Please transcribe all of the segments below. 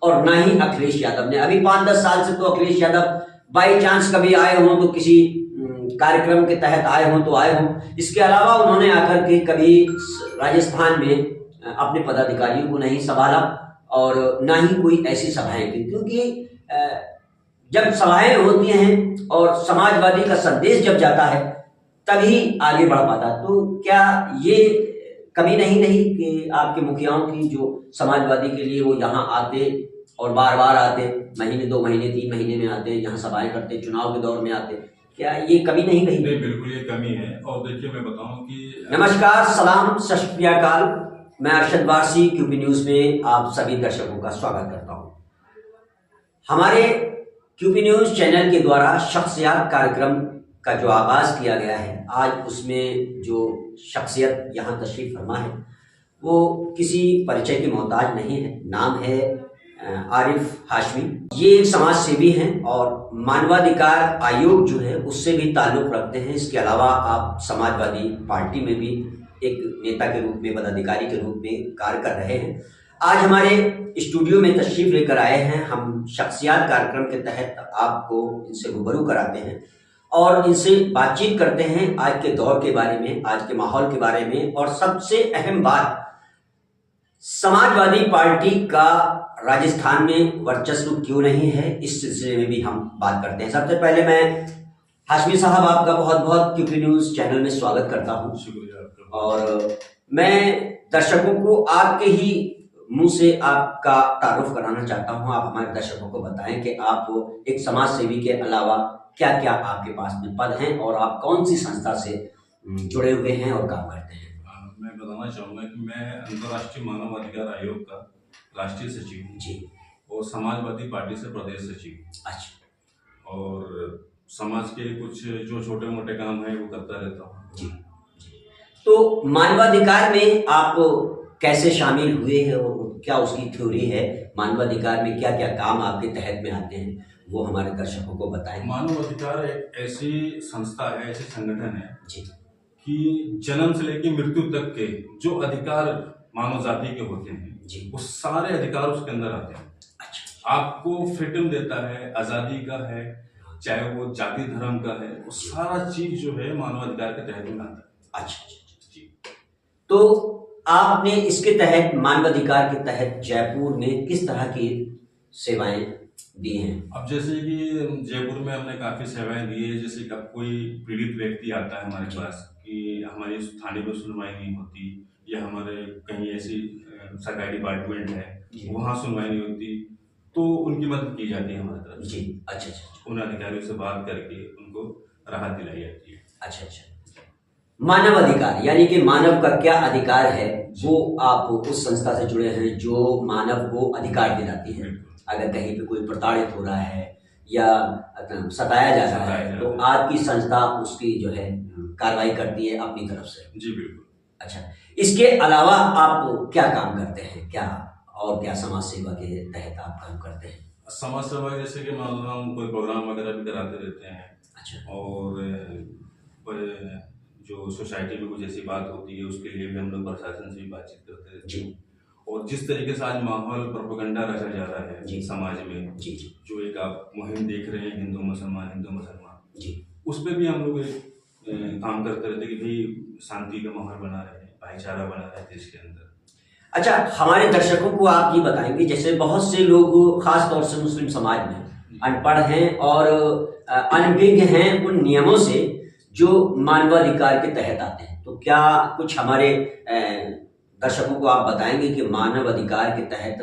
और ना ही अखिलेश यादव ने। अभी 5-10 साल से तो अखिलेश यादव बाई चांस कभी आए हों तो किसी कार्यक्रम के तहत आए हों तो आए हों, इसके अलावा उन्होंने आकर के कभी राजस्थान में अपने पदाधिकारियों को नहीं संभाला और ना ही कोई ऐसी सभाएं की, क्योंकि जब सभाएं होती हैं और समाजवादी का संदेश जब जाता है तभी आगे बढ़ पाता। तो क्या ये कमी नहीं रही कि आपके मुखियाओं की जो समाजवादी के लिए वो यहाँ आते और बार बार आते, महीने 2 महीने 3 महीने में आते, यहाँ सभाएं करते, चुनाव के दौर में आते, क्या ये कमी नहीं रही? नहीं, बिल्कुल ये कमी है। और देखिए मैं बताऊं कि नमस्कार, सलाम, सत श्री अकाल। मैं अरशद वारसी क्यूपी न्यूज में आप सभी दर्शकों का स्वागत करता हूं। हमारे क्यूपी न्यूज चैनल के द्वारा शख्सियत कार्यक्रम का जो आगाज किया गया है, आज उसमें जो शख्सियत यहाँ तशरीफ फरमा है वो किसी परिचय की मोहताज नहीं है। नाम है आरिफ हाशमी। ये एक समाज सेवी हैं और मानवाधिकार आयोग जो है उससे भी ताल्लुक रखते हैं। इसके अलावा आप समाजवादी पार्टी में भी एक नेता के रूप में, पदाधिकारी के रूप में कार्य कर रहे हैं। आज हमारे स्टूडियो में तशरीफ लेकर आए हैं। हम शख्सियत कार्यक्रम के तहत आपको इनसे रूबरू कराते हैं और इनसे बातचीत करते हैं आज के दौर के बारे में, आज के माहौल के बारे में, और सबसे अहम बात, समाजवादी पार्टी का राजस्थान में वर्चस्व क्यों नहीं है, इस सिलसिले में भी हम बात करते हैं। सबसे पहले मैं हाशमी साहब आपका बहुत बहुत क्यूपी न्यूज चैनल में स्वागत करता हूं। शुक्रिया आपका। और मैं दर्शकों को आपके ही मुंह से आपका तारुफ कराना चाहता हूं। आप हमारे दर्शकों को बताएं कि आप एक समाज सेवी के अलावा क्या क्या आपके पास में पद हैं और आप कौन सी संस्था से जुड़े हुए हैं और काम करते हैं। मैं बताना चाहूँगा कि मैं अंतर्राष्ट्रीय मानवाधिकार आयोग का राष्ट्रीय सचिव हूँ जी, और समाजवादी पार्टी से प्रदेश सचिव। अच्छा। और समाज के कुछ जो छोटे मोटे काम है वो करता रहता हूँ जी। तो मानवाधिकार में आप कैसे शामिल हुए हैं और क्या उसकी थ्योरी है? मानवाधिकार में क्या क्या काम आपके तहत में आते हैं वो हमारे दर्शकों को बताएं। मानवाधिकार एक ऐसी संस्था है, ऐसी संगठन है जी कि जन्म से लेकर मृत्यु तक के जो अधिकार मानव जाति के होते हैं जी, वो सारे अधिकार उसके अंदर आते हैं। अच्छा। आपको फ्रीडम देता है, आजादी का है, चाहे वो जाति धर्म का है, वो सारा चीज जो है मानवाधिकार के तहत में आता है। अच्छा जी। तो आपने इसके तहत, मानवाधिकार के तहत जयपुर में किस तरह की सेवाएं दी हैं? अब जैसे कि जयपुर में हमने काफी सेवाएं दी है। जैसे कि अब कोई पीड़ित व्यक्ति आता है हमारे पास कि हमारी थाने में सुनवाई नहीं होती, या हमारे कहीं ऐसी सरकारी डिपार्टमेंट है वहाँ सुनवाई नहीं होती, तो उनकी मदद की जाती है हमारी तरफ जी। अच्छा। उन अधिकारियों से बात करके उनको राहत दिलाई जाती है। अच्छा। मानव अधिकार यानी कि मानव का क्या अधिकार है वो आप उस संस्था से जुड़े हैं जो मानव को अधिकार दिलाती है। अगर कहीं पे कोई प्रताड़ित हो रहा है या सताया जा रहा है तो आपकी संस्था उसकी जो है कार्रवाई करती है अपनी तरफ से। जी बिल्कुल। अच्छा, इसके अलावा आप क्या काम करते हैं? क्या समाज सेवा के तहत आप काम करते हैं? समाज सेवा जैसे कि मान लो हम कोई प्रोग्राम वगैरह भी कराते रहते हैं। अच्छा। और जो सोसाइटी में कुछ ऐसी बात होती है उसके लिए भी हम लोग प्रशासन से भी बातचीत करते रहते हैं। और जिस तरीके से आज माहौल प्रोपेगेंडा रखा जा रहा है समाज में, जो एक आप मुहिम देख रहे हैं हिंदू मुसलमान जी, उस पर भी हम लोग काम करते रहते हैं कि भाई शांति का माहौल बना रहे, भाईचारा बना रहे देश के अंदर। अच्छा, हमारे दर्शकों को आप ये बताएंगे, जैसे बहुत से लोग खास तौर से मुस्लिम समाज में अनपढ़ हैं और अनभिज्ञ हैं उन नियमों से जो मानवाधिकार के तहत आते हैं, तो क्या कुछ हमारे दर्शकों को आप बताएंगे कि मानव अधिकार के तहत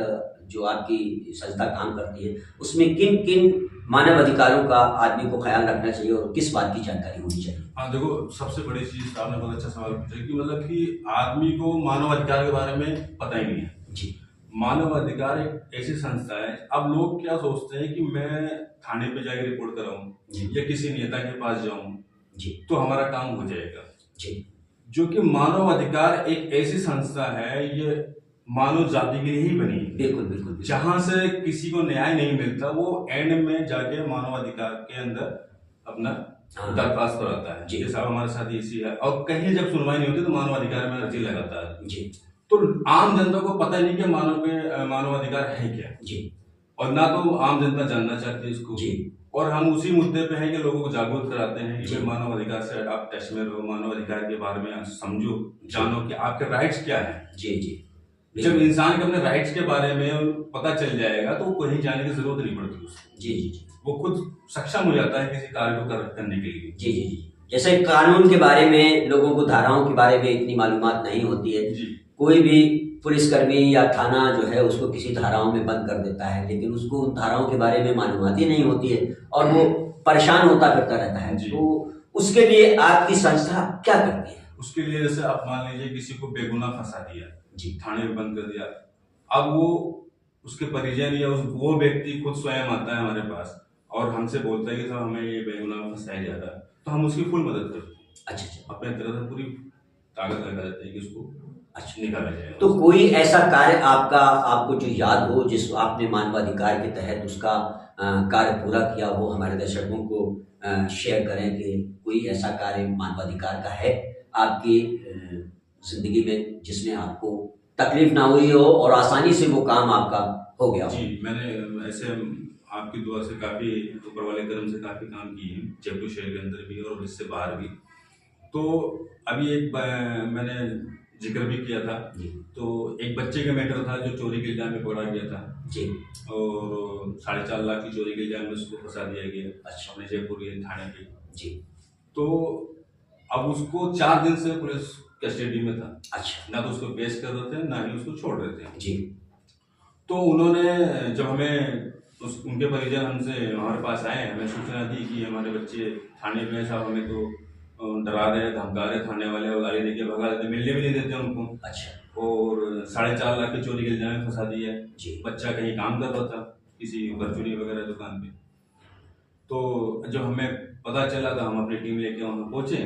जो आपकी संस्था काम करती है उसमें किन किन मानव अधिकारों का आदमी को ख्याल रखना चाहिए और किस बात की जानकारी होनी चाहिए? हाँ देखो, सबसे बड़ी चीज आपने बहुत अच्छा सवाल पूछा कि मतलब कि आदमी को मानव अधिकार के बारे में पता ही नहीं है जी। मानव अधिकार एक ऐसी संस्था है, अब लोग क्या सोचते हैं कि मैं थाने पे जाकर रिपोर्ट कराऊं या किसी नेता के पास जाऊं जी तो हमारा काम हो जाएगा जी, जो कि मानव अधिकार एक ऐसी संस्था है, ये मानव जाति के लिए ही बनी है। बिल्कुल। जहां से किसी को न्याय नहीं मिलता वो एंड में जाके मानव अधिकार के अंदर अपना दरख्वास्त कराता है। जैसे हमारे साथ इसी है, और कहीं जब सुनवाई नहीं होती तो मानव अधिकार में अर्जी लगाता है जी। तो आम जनता को पता नहीं कि मानव अधिकार है क्या जी। और ना तो आम जनता जानना चाहती है इसको जी। और हम उसी मुद्दे पे हैं कि लोगों को जागरूक कराते हैं कि जी। भाई मानव अधिकार से आप टच में रहो, मानव अधिकार के बारे में समझो, जानो कि आपके राइट्स क्या है। जी जी। जब इंसान को अपने राइट्स के बारे में पता चल जाएगा तो कहीं जाने की जरूरत नहीं पड़ती उसको। जी जी जी। वो खुद सक्षम हो जाता है किसी कार्य को करने के लिए। जी जी जी। जैसे कानून के बारे में लोगों को धाराओं के बारे में इतनी मालूमात नहीं होती है, कोई भी पुलिसकर्मी या थाना जो है उसको किसी धाराओं में बंद कर देता है, लेकिन उसको उन धाराओं के बारे में मालूमात ही नहीं होती है और वो परेशान होता फिरता रहता है। तो उसके लिए आपकी संस्था क्या करती है? उसके लिए जैसे आप मान लीजिए किसी को बेगुनाह फंसा दिया जी, थाने में बंद कर दिया, अब वो उसके परिजन या वो व्यक्ति खुद स्वयं आता है हमारे पास और हमसे बोलता है कि साहब हमें ये बेगुनाह फंसाया जा रहा है, तो हम उसकी फुल मदद करते हैं। अच्छा अच्छा। अपने तरह से पूरी ताकत लगा देते हैं कि उसको अच्छा निकाला जाए। तो कोई ऐसा कार्य आपको जो याद हो जिस आपने मानवाधिकार के तहत उसका कार्य पूरा किया हो, हमारे दर्शकों को शेयर करें कि कोई ऐसा कार्य मानवाधिकार का है आपकी जिंदगी में जिसमें आपको तकलीफ ना हुई हो और आसानी से वो काम आपका हो गया हो? जी, मैंने ऐसे आपकी दुआ से काफ़ी ऊपर वाले कर्म से काफ़ी काम किए हैं, जयपुर शहर के अंदर भी और इससे बाहर भी। तो अभी एक मैंने जिक्र भी किया था, तो एक बच्चे का मैटर था जो चोरी के इल्जाम में पकड़ा गया था जी, और 4.5 लाख की चोरी के इल्जाम में उसको फंसा दिया गया। अच्छा। अपने जयपुर के थाने पे। जी। तो अब उसको 4 दिन से पुलिस कस्टडी में था। अच्छा। ना तो उसको पेश कर रहे थे, ना ही उसको छोड़ रहे थे। जी। तो उन्होंने जब हमें उनके परिजन हमसे हमारे पास आए, हमें सूचना दी कि हमारे बच्चे थाने में हैं, साहब हमें तो डरा रहे, धमका रहे थाने वाले और गाली देके भगा देते, मिलने भी नहीं देते उनको। अच्छा। और 4.5 लाख की चोरी के इल्जाम में फंसा दिया है। जी। बच्चा कहीं काम कर रहा था किसी परचूनी वगैरह दुकान पे। तो जब हमें पता चला तो हम अपनी टीम लेके वहाँ पहुँचे,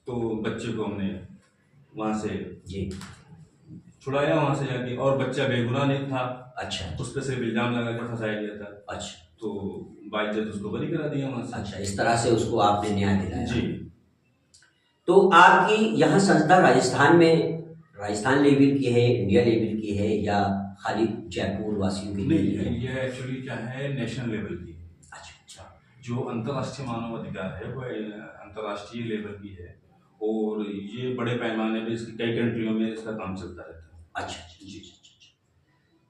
तो बच्चे को हमने वहाँ से जी छुड़ाया वहाँ से जाके, और बच्चा बेगुनाह नहीं था। अच्छा। उस पर सिर्फ इल्जाम लगा कर फंसाया गया था। अच्छा। तो बाइज्जत उसको बरी करा दिया वहाँ से। अच्छा, इस तरह से उसको आपने न्याय दिलाया। जी। तो आपकी यहाँ संस्था राजस्थान लेवल की है, इंडिया लेवल की है या खाली जयपुर वासियों के लिए है? ये एक्चुअली क्या है, नेशनल लेवल की। अच्छा अच्छा। जो अंतर्राष्ट्रीय मानव अधिकार है वो अंतर्राष्ट्रीय लेवल की है और ये बड़े पैमाने पे इसकी कई कंट्रियों में इसका काम चलता रहता है। अच्छा अच्छा जी।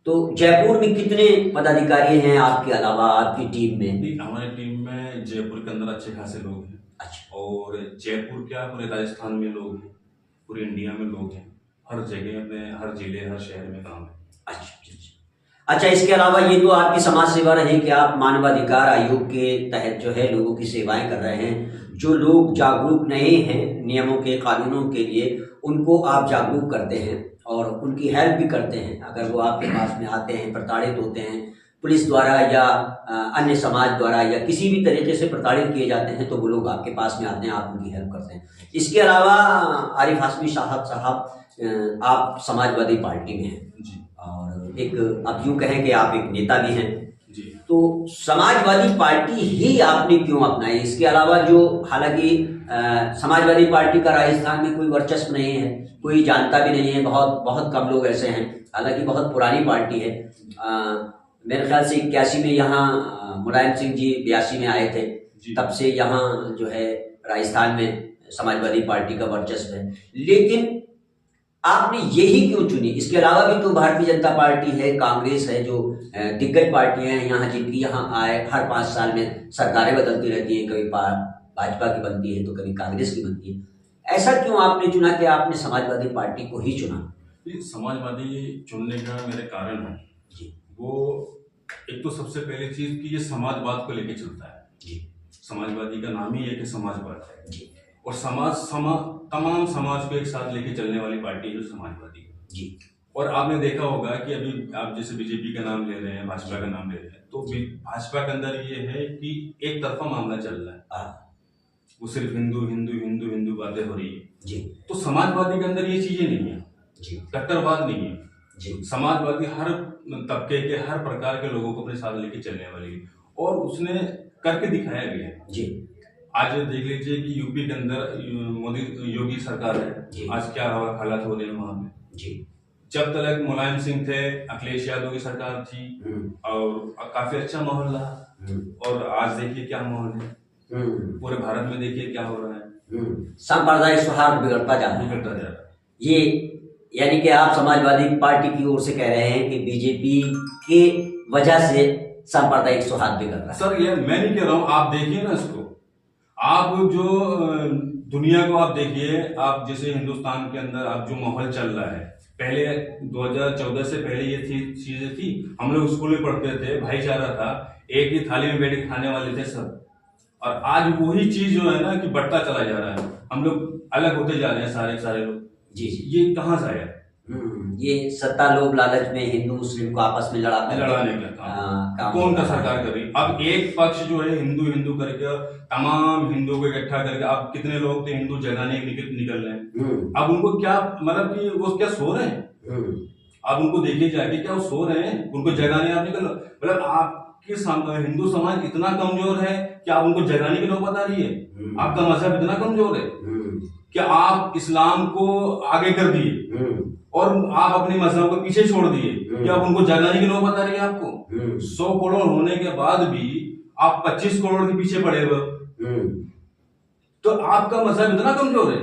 तो जयपुर में कितने पदाधिकारी हैं आपके अलावा आपकी टीम में? हमारी टीम में जयपुर के अंदर अच्छे खासे लोग हैं। अच्छा। और जयपुर क्या पूरे राजस्थान में लोग हैं, पूरे इंडिया में लोग हैं, हर जगह में, हर जिले, हर शहर में काम है। अच्छा। अच्छा, इसके अलावा ये तो आपकी समाज सेवा रही कि आप मानवाधिकार आयोग के तहत जो है लोगों की सेवाएं कर रहे हैं। जो लोग जागरूक नहीं हैं नियमों के, कानूनों के लिए, उनको आप जागरूक करते हैं और उनकी हेल्प भी करते हैं। अगर वो आपके पास में आते हैं, प्रताड़ित होते हैं पुलिस द्वारा या अन्य समाज द्वारा या किसी भी तरीके से प्रताड़ित किए जाते हैं, तो वो लोग आपके पास में आते हैं, आप उनकी हेल्प करते हैं। इसके अलावा आरिफ हाशमी साहब आप समाजवादी पार्टी में हैं जी। और एक अब यूँ कहें कि आप एक नेता भी हैं जी। तो समाजवादी पार्टी ही आपने क्यों अपनाई? इसके अलावा जो हालांकि समाजवादी पार्टी का राजस्थान में कोई वर्चस्व नहीं है, कोई जानता भी नहीं है, बहुत बहुत कम लोग ऐसे हैं, हालांकि बहुत पुरानी पार्टी है। मेरे ख्याल से 81 में यहाँ मुलायम सिंह जी 82 में आए थे, तब से यहाँ जो है राजस्थान में समाजवादी पार्टी का वर्चस्व है। लेकिन आपने यही क्यों चुनी? इसके अलावा भी तो भारतीय जनता पार्टी है, कांग्रेस है, जो दिग्गज पार्टियां हैं यहाँ, जिनकी यहाँ आए हर 5 साल में सरकारें बदलती रहती हैं, कभी भाजपा की बनती है तो कभी कांग्रेस की बनती है। ऐसा क्यों आपने चुना कि आपने समाजवादी पार्टी को ही चुना? समाजवादी चुनने का मेरे कारण है जी, वो एक तो सबसे पहली चीज कि ये समाजवाद को लेके चलता है जी। समाजवादी का नाम ही है कि समाजवाद है जी। और तमाम समाज को एक साथ लेके चलने वाली पार्टी है समाजवादी जी। और आपने देखा होगा कि अभी आप जैसे बीजेपी का नाम ले रहे हैं, भाजपा का नाम ले रहे हैं, तो भाजपा के अंदर ये है कि एक तरफा मामला चल रहा है, वो सिर्फ हिंदू हिंदू हिंदू हिंदू बातें हो रही है जी। तो समाजवादी के अंदर ये चीजें नहीं है जी, कट्टरवाद नहीं है जी। समाजवादी हर तबके के, हर प्रकार के लोगों को अपने साथ लेके चलने वाली है और उसने करके दिखाया भी है जी। आज देख लीजिए कि यूपी के अंदर मोदी योगी सरकार है, आज क्या हालात हो रहे हैं वहां पे जी। जब तक मुलायम सिंह थे, अखिलेश यादव की सरकार थी और काफी अच्छा माहौल रहा। और आज देखिए क्या माहौल है, पूरे भारत में देखिए क्या हो रहा है। सांप्रदायिक सौहार्द बिगड़ता जा रहा है। ये यानी कि आप समाजवादी पार्टी की ओर से कह रहे हैं कि बीजेपी के वजह से सांप्रदायिक सौहार्द बिगड़ रहा है। सर ये मैं नहीं कह रहा हूँ, आप देखिए ना इसको, आप जो दुनिया को आप देखिए, आप जैसे हिंदुस्तान के अंदर आप जो माहौल चल रहा है, पहले 2014 से पहले ये चीजें थी। हम लोग स्कूल में पढ़ते थे, भाईचारा था, एक ही थाली में बैठ के खाने वाले थे सब। और आज वही चीज जो है ना कि बढ़ता चला जा रहा है, हम लोग अलग होते जा रहे हैं सारे लोग। जी ये कहाँ से आया? ये सत्ता लोभ लालच में हिंदू मुस्लिम को आपस में लड़ाने का कौन का सरकार कर रही? अब एक पक्ष जो है हिंदू करके तमाम हिंदुओं को इकट्ठा करके, अब कितने लोग थे हिंदू जगाने निकल रहे हैं। अब उनको क्या मतलब कि वो क्या सो रहे हैं? अब उनको देखिए जाके, क्या वो सो रहे हैं? उनको जगाने आप निकल, मतलब आपके हिंदू समाज इतना कमजोर है कि आप उनको जगाने की नौबत आ रही है। आपका मजहब इतना कमजोर है कि आप इस्लाम को आगे कर दिए और आप अपने मजहब को पीछे छोड़ दिए कि अब उनको जगाने की नौबत आ रही है आपको। 100 करोड़ होने के बाद भी आप 25 करोड़ के पीछे पड़े हुए। तो आपका मजहब इतना कमजोर है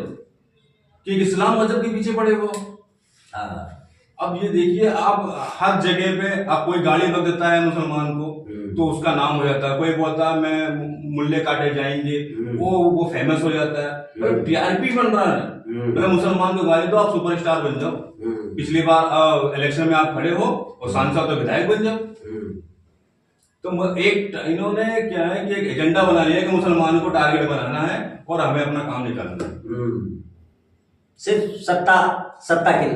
कि इस्लाम मजहब के पीछे पड़े हुए। अब ये देखिए, आप हर जगह पे आप कोई गाली बक देता है मुसलमान को तो उसका नाम हो जाता है, कोई बोलता है मैं मुल्ले काटे जाएंगे, वो फेमस हो जाता है। टीआरपी बन रहा है, मतलब मुसलमान को गाली दो आप सुपरस्टार बन जाओ। पिछली बार इलेक्शन में आप खड़े हो और सांसद तो विधायक बन जाओ। तो एक इन्होंने क्या है कि एक एजेंडा बना लिया कि मुसलमानों को टारगेट बनाना है और हमें अपना काम निकालना है, सिर्फ सत्ता के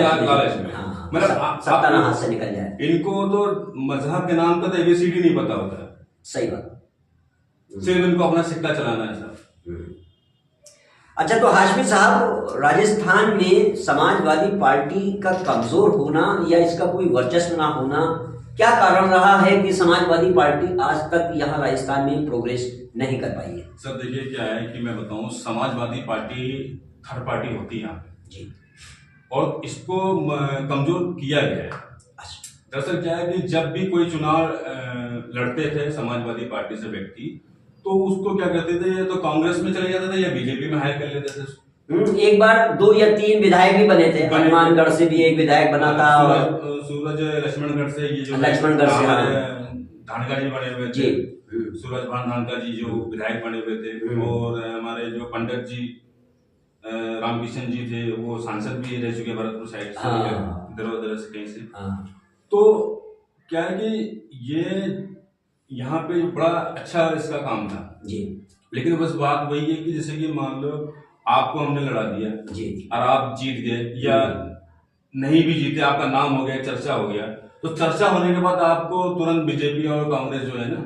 लालच में। मतलब सत्ता ना हाथ से निकल जाए। इनको तो मजहब के नाम का तो ABCD नहीं पता होता है। सही बात, सिर्फ इनको अपना सिक्का चलाना है सर। अच्छा, तो हाशमी साहब, राजस्थान में समाजवादी पार्टी का कमजोर होना या इसका कोई वर्चस्व ना होना, क्या कारण रहा है कि समाजवादी पार्टी आज तक यहाँ राजस्थान में प्रोग्रेस नहीं कर पाई है? सर देखिए क्या है कि मैं बताऊं, समाजवादी पार्टी थर्ड पार्टी होती है यहाँ पे जी, और इसको कमजोर किया गया है। दरअसल क्या है कि जब भी कोई चुनाव लड़ते थे समाजवादी पार्टी से व्यक्ति, तो उसको क्या करते थे, या तो कांग्रेस में चले जाते थे या बीजेपी में हायर कर लेते थे। एक बार 2 या 3 विधायक भी बने थे, हनुमानगढ़ से भी एक विधायक बना था, सूरज लक्ष्मणगढ़ से, ये जो लक्ष्मणगढ़ से धानका जी बने हुए थे, सूरज भान धानका जी जो विधायक बने हुए थे, और हमारे जो पंडित जी रामकिशन जी थे वो सांसद भी रह चुके भरतपुर साइड से, इधर से कहीं से। तो क्या है कि ये यहाँ पे बड़ा अच्छा इसका काम था जी, लेकिन बस बात वही है कि जैसे कि मान लो आपको हमने लड़ा दिया जी और आप जीत गए या नहीं भी जीते, आपका नाम हो गया, चर्चा हो गया, तो चर्चा होने के बाद आपको तुरंत बीजेपी और कांग्रेस जो है ना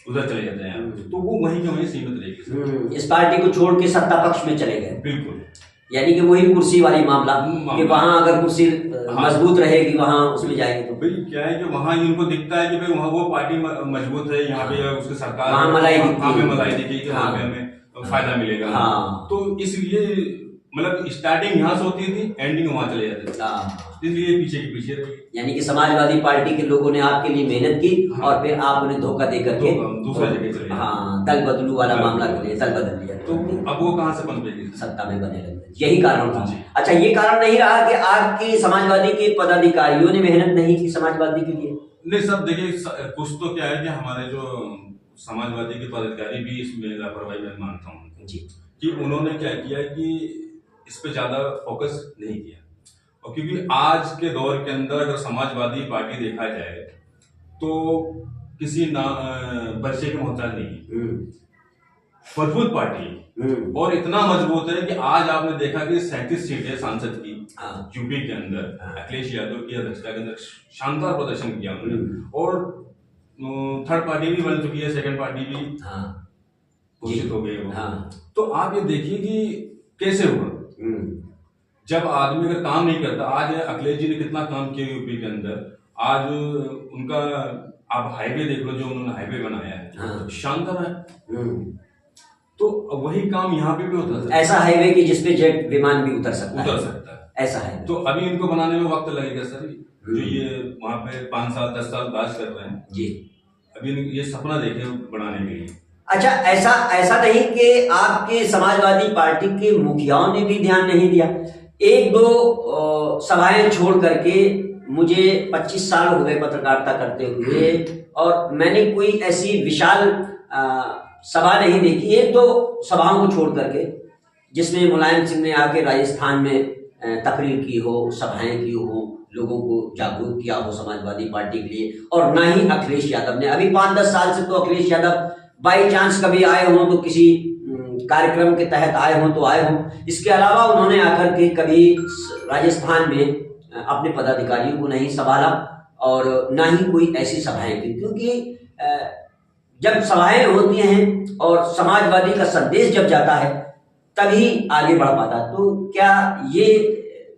उधर चले जाते हैं, तो वो वहीं के वहीं सीमित रहेगी। इस पार्टी को छोड़ के सत्ता पक्ष में चले गए, बिल्कुल, यानी कि वही कुर्सी वाली मामला कि वहां अगर कुर्सी मजबूत रहेगी वहां उसमें जाएगी। तो भाई क्या है कि वहां इनको दिखता है कि भाई वहां वो पार्टी मजबूत है, यहाँ पे उसकी सरकार वहां मलाई दिखी कि वहां पे हमें फायदा मिलेगा। तो इसलिए मतलब स्टार्टिंग यहाँ से होती थी, एंडिंग वहां चले जाते थे, इसलिए पीछे के पीछे रहे। यानी कि समाजवादी पार्टी के लोगों ने आपके लिए मेहनत की और फिर आप उन्हें धोखा दे करके दूसरा जगह चले, दल बदलू वाला मामला कर लिया, दल बदल लिया, तो अब वो कहाँ से पनपेगी, सत्ता में बने रहे, यही कारण था। अच्छा, ये कारण नहीं रहा कि आपके समाजवादी के पदाधिकारियों ने मेहनत नहीं की समाजवादी के लिए? नहीं सब देखिए, कुछ तो क्या है कि हमारे जो समाजवादी के पदाधिकारी भी इसमें लापरवाही में मानता हूँ जी, कि उन्होंने क्या किया कि इस पे ज्यादा फोकस नहीं किया। और क्योंकि आज के दौर के अंदर अगर समाजवादी पार्टी देखा जाए तो किसी परिचय के मोहताज नहीं है, मजबूत पार्टी, और इतना मजबूत है कि आज आपने देखा कि 37 सीटें सांसद की यूपी के अंदर अखिलेश यादव की अध्यक्षता के अंदर शानदार प्रदर्शन किया उन्होंने, और थर्ड पार्टी भी बन चुकी है, सेकंड पार्टी भी घोषित हो गई है। तो आप ये देखिए कि कैसे हुआ, जब आदमी अगर काम नहीं करता। आज अखिलेश जी ने कितना काम किया यूपी के अंदर, आज उनका आप हाईवे देख लो, जो उन्होंने हाईवे बनाया है शानदार है, तो वही काम यहाँ पे भी होता है, ऐसा हाईवे की जिसपे जेट विमान भी उतर सकता है, ऐसा है। तो अभी इनको बनाने में वक्त लगेगा सर, जो ये वहाँ पे 5 साल 10 साल बात कर रहे हैं जी, अभी ये सपना देखे बनाने के लिए। अच्छा, ऐसा नहीं कि आपके समाजवादी पार्टी के मुखियाओं ने भी ध्यान नहीं दिया। एक दो सभाएं छोड़ करके मुझे 25 साल हो गए पत्रकारिता करते हुए, और मैंने कोई ऐसी विशाल सभा नहीं देखी। एक दो सभाओं को छोड़ करके जिसमें मुलायम सिंह ने आके राजस्थान में तकरीर की हो, सभाएं की हो, लोगों को जागरूक किया हो समाजवादी पार्टी के लिए, और ना ही अखिलेश यादव ने। अभी 5-10 साल से तो अखिलेश यादव बाई चांस कभी आए हों तो किसी कार्यक्रम के तहत आए हों तो आए हों, इसके अलावा उन्होंने आकर के कभी राजस्थान में अपने पदाधिकारियों को नहीं संभाला और ना ही कोई ऐसी सभाएं की। क्योंकि जब सभाएं होती हैं और समाजवादी का संदेश जब जाता है तभी आगे बढ़ पाता। तो क्या ये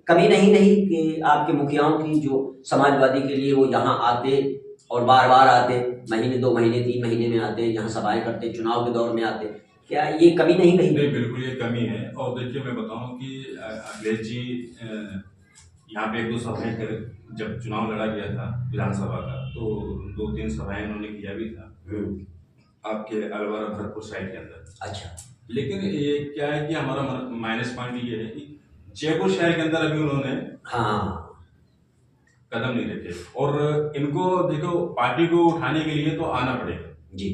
कभी नहीं कि आपके मुखियाओं की जो समाजवादी के लिए वो यहाँ आते और बार बार आते, महीने 2 महीने 3 महीने में आते, यहाँ सभाएं करते, चुनाव के दौर में आते, क्या ये कमी नहीं रही? नहीं, बिल्कुल ये कमी है। और देखिए मैं बताऊं कि अखिलेश जी यहाँ पे 1-2 सभाएं करे, जब चुनाव लड़ा गया था विधानसभा का तो 2-3 सभाएं उन्होंने किया भी था आपके अलवर भरतपुर साइड के अंदर। अच्छा, लेकिन ये क्या है कि हमारा माइनस पॉइंट ये है कि जयपुर शहर के अंदर अभी उन्होंने कदम नहीं रखे। और इनको देखो, पार्टी को उठाने के लिए तो आना पड़ेगा जी।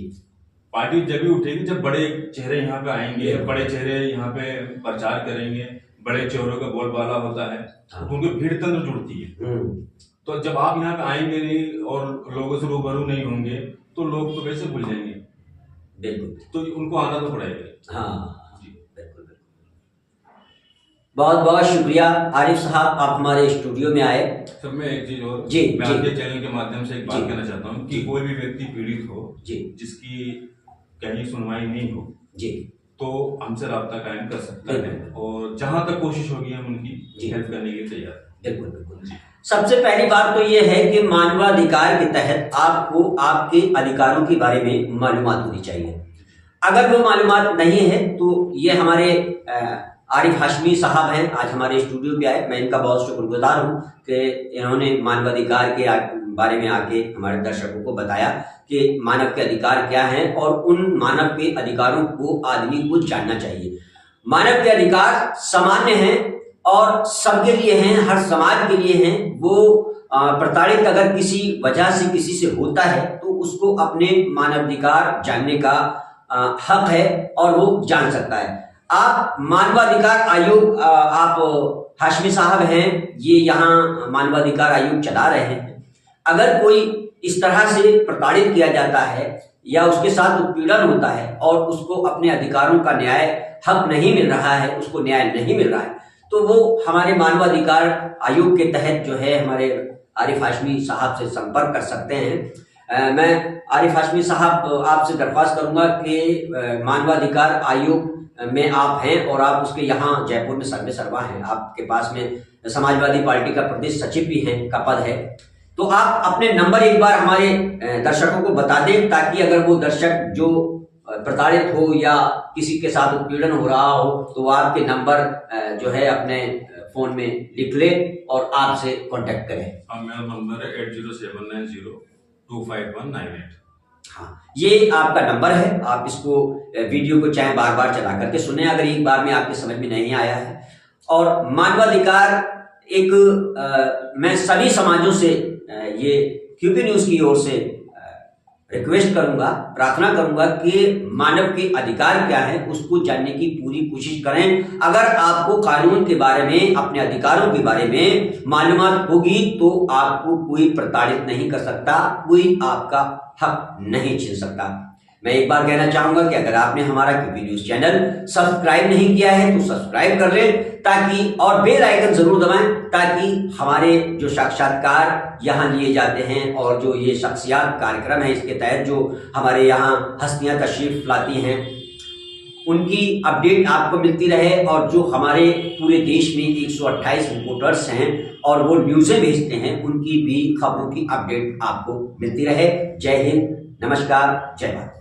पार्टी जब भी उठेगी जब बड़े चेहरे यहाँ पे आएंगे, बड़े चेहरे यहाँ पे प्रचार करेंगे, बड़े चेहरों का बोलबाला होता है तो उनकी भीड़ तंत्र जुड़ती है। तो जब आप यहाँ पे आएंगे नहीं और लोगों से रूबरू नहीं होंगे तो लोग तो कैसे भूल जाएंगे? बिल्कुल, तो उनको आना तो पड़ेगा। हाँ जी, बिल्कुल। बहुत बहुत शुक्रिया आरिफ साहब, आप हमारे स्टूडियो में आए। सर मैं एक चीज और जी, मैं आपके चैनल के माध्यम से एक बात कहना चाहता हूँ कि कोई भी व्यक्ति पीड़ित हो जी, जिसकी कहीं सुनवाई नहीं हो जी, तो हमसे राब्ता कायम कर सकते हैं और जहां तक कोशिश होगी हम उनकी हेल्प करने के लिए तैयार हैं। बिल्कुल बिल्कुल। सबसे पहली बात तो ये है कि मानवाधिकार के तहत आपको आपके अधिकारों के बारे में मालूमात होनी चाहिए। अगर वो मालूमात नहीं है तो ये हमारे आरिफ हाशमी साहब हैं, आज हमारे स्टूडियो पे आए। मैं इनका बहुत शुक्रगुजार हूँ कि इन्होंने मानवाधिकार के बारे में आके हमारे दर्शकों को बताया कि मानव के अधिकार क्या हैं और उन मानव के अधिकारों को आदमी को जानना चाहिए। मानव के अधिकार सामान्य हैं और सबके लिए हैं, हर समाज के लिए हैं। वो प्रताड़ित अगर किसी वजह से किसी से होता है तो उसको अपने मानवाधिकार जानने का हक है और वो जान सकता है। आप मानवाधिकार आयोग, आप हाशमी साहब हैं, ये यहाँ मानवाधिकार आयोग चला रहे हैं। अगर कोई इस तरह से प्रताड़ित किया जाता है या उसके साथ उत्पीड़न होता है और उसको अपने अधिकारों का न्याय हक नहीं मिल रहा है, उसको न्याय नहीं मिल रहा है, तो वो हमारे मानवाधिकार आयोग के तहत जो है हमारे आरिफ हाशमी साहब से संपर्क कर सकते हैं। मैं आरिफ हाशमी साहब आपसे दरख्वास्त करूंगा कि मानवाधिकार आयोग में आप हैं और आप उसके यहाँ जयपुर में सर्वे सर्वा हैं, आपके पास में समाजवादी पार्टी का प्रदेश सचिव भी हैं का पद है, तो आप अपने नंबर एक बार हमारे दर्शकों को बता दें ताकि अगर वो दर्शक जो प्रताड़ित हो या किसी के साथ उत्पीड़न हो रहा हो तो वो आपके नंबर जो है अपने फोन में लिख ले और आपसे कांटेक्ट करें। मेरा नंबर है 8079025198। हाँ, ये आपका नंबर है। आप इसको वीडियो को चाहे बार बार चला करके सुने अगर एक बार में आपके समझ में नहीं आया है। और मानवाधिकार एक मैं सभी समाजों से ये क्यूपी न्यूज की ओर से रिक्वेस्ट करूंगा, प्रार्थना करूंगा कि मानव के अधिकार क्या है उसको जानने की पूरी कोशिश करें। अगर आपको कानून के बारे में, अपने अधिकारों के बारे में मालूमात होगी तो आपको कोई प्रताड़ित नहीं कर सकता, कोई आपका हक नहीं छीन सकता। मैं एक बार कहना चाहूंगा कि अगर आपने हमारा क्यूपी न्यूज चैनल सब्सक्राइब नहीं किया है तो सब्सक्राइब कर लें ताकि, और बेल आइकन जरूर दबाएं ताकि हमारे जो साक्षात्कार यहाँ लिए जाते हैं और जो ये शख्सियात कार्यक्रम है इसके तहत जो हमारे यहाँ हस्तियां तशरीफ लाती हैं उनकी अपडेट आपको मिलती रहे, और जो हमारे पूरे देश में 128 रिपोर्टर्स हैं और वो न्यूज़ें भेजते हैं उनकी भी खबरों की अपडेट आपको मिलती रहे। जय हिंद, नमस्कार, जय भारत।